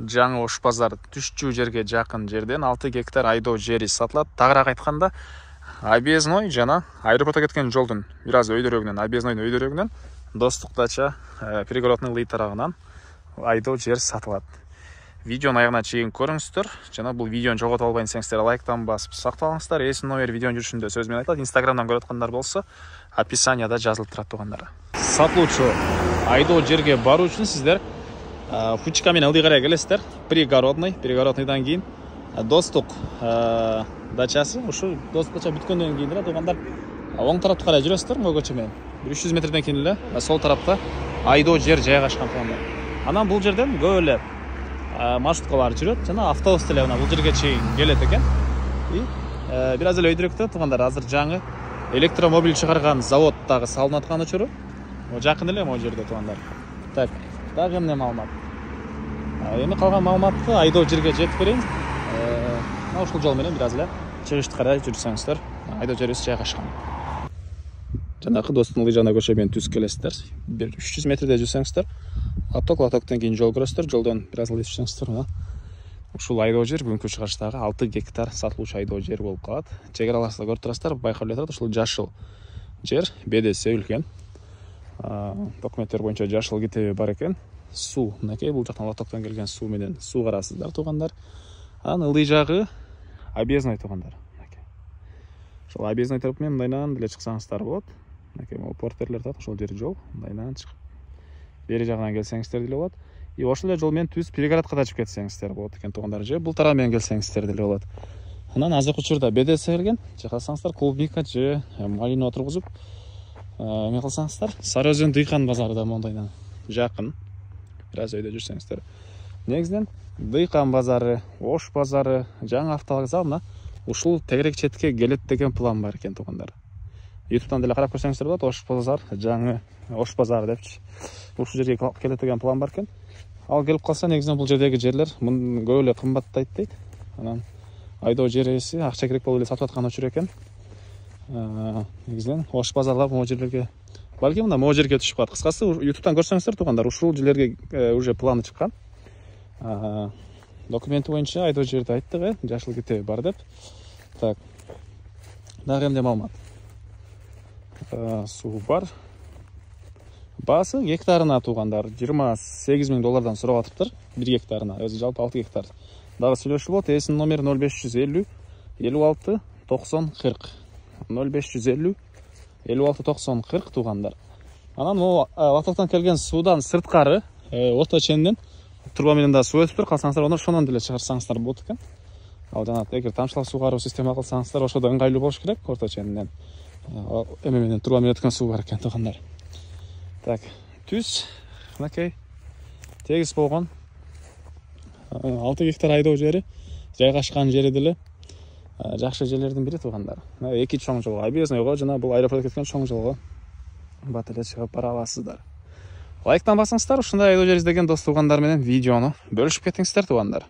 жаңы Ош базар түшчү жерге жакын жерден 6 гектар айдоо жери сатылат. Тагыраак айтканда, Объездной жана аэропортко кеткен жолдун бир аз өйдөрөгүнөн, Объезднойдун өйдөрөгүнөн Достук дача пригородный ылдый тарабынан айдоо жер сатылат. Видеону аягына чейин көрүңүздөр. Жана бул видеону жогото албайын десеңиздер, лайктан басып сактап алыңыздар. Эсин номер видеонун жүрүшүндө сөз менен айтылат. Инстаграмдан көрүп аткандар болсо, описанияда жазылып турат тугандар. Сатылуучу айдоо жерге баруу үчүн сиздер Фучка менен ылдый карай келесиздер. Пригородныйдан кийин Достук дачасы, ушу Достук дача бүткөндөн кийин эле тугандар оң тарапты карай жүрөсүздөр, могу көчө менен. 300 метрден кийин эле сол тарапта айдоо жер жайгашкан тугандар. Анан бул жерден көп эле маршруткалар жүрөт жана автобус деле бул жерге чейин келет экен. Бир аз эле өйдөрөктө тугандар, азыр жаңы электромобиль чыгарган завод дагы салынып аткан учуру. Жакын эле могу жерде тугандар. Так, дагы эмне маалымат? Эми калган маалыматты айдоо жерге жетип берейин. Ушул жол менен бир аз эле чыгышты карай жүрсөңүздөр, айдоо жерибиз жайгашкан. Жанакы Достуктун ылдый жагына көчө менен түз келесиздер. 300 метрде жүрсөңүздөр, лотоктон кийин жол көрөсүздөр. Жолдон бир аз эле жүрсөңүздөр, мына ушул айдоо жер бүгүнкү чыгарыштагы 6 гектар сатылуучу айдоо жер болуп калат. Чегараларда көрүп турасыздар, байкап эле турат. Ушул жашыл жер бедеси өлкөн. Документтер боюнча жашыл китеби бар экен. Суу, мынакей бул жактан лотоктон келген суу менен суу карасыздар тугандар. Анан ылдый жагы Объездной тугандар. Ошол Объездной тарап менен мындайынан деле чыксаңыздар болот. Мынакей могу портерлер турат, ошол жер жол, мындайынан чыгып. Бери жагынан келсеңиздер деле болот. Ошол эле жол менен түз пригородко да чыгып кетсеңиздер болот экен тугандар. Же бул тарап менен келсеңиздер деле болот. Анан азыркы учурда БДС келген, жакасаңыздар клубника же малина отургузуп, эме кылсаңыздар, Сары Өзөн Дыйкан базары да мындайынан жакын. Бир аз өйдө жүрсөңүздөр. Негизинен Дыйкан базары, Ош базары, жаңы автовокзал мына ушул тегерек четке келет деген план бар экен тугандар. YouTube'дан деле карап көрсөңүздөр болот, Ош базар, жаңы Ош базары депчи. Ушул жерге келет деген план бар экен. Ал келип калса, негизинен бул жердеги жерлер көп эле кымбаттайт дейт. Анан айдоо жер ээси акча керек болуп эле сатып аткан учур экен. Негизинен Ош базарлар могу жерлерге, балким мына могу жерге түшүп калат. Кыскасы, YouTube'дан көрсөңүздөр тугандар, ушул жерлерге уже планы чыккан. Документи боюнча айдоо жерди айттык, жашыл китеби бар деп. Так. Дагы эмне маалымат? Суу бар. Баасы гектарына тугандар $28,000 сурап атыптыр. 1 гектарына. Өзү жалпы 6 гектар. Дагы сүйлөшүп болот. Эсин номер 0550 56 90 40. 0550 56 90 40 тугандар. Анан могу лотоктон келген суудан сырткары ото ченден турба менен да суу өтүптүр. Калсаңыздар, оны ошондон деле чыгарсаңыздар болот экен. Ал жана эгер тамчылап суугаруу система кылсаңыздар, ошодо ыңгайлуу болуш керек. Ото ченден эме менен турба менен өткөн суу бар экен тугандар. Так, түз, мынакей тегиз болгон 6 гектар айдоо жери, жайгашкан жери деле жакшы жерлердин бири тугандар. Эки чоң жолго, Объезднойго жана бул аэропортко кеткен чоң жолго бат эле чыгып бара аласыздар. Лайктан басыңыздар, ушундай айдоо жер издеген дос тугандар менен видеону бөлүшүп кетиңиздер тугандар.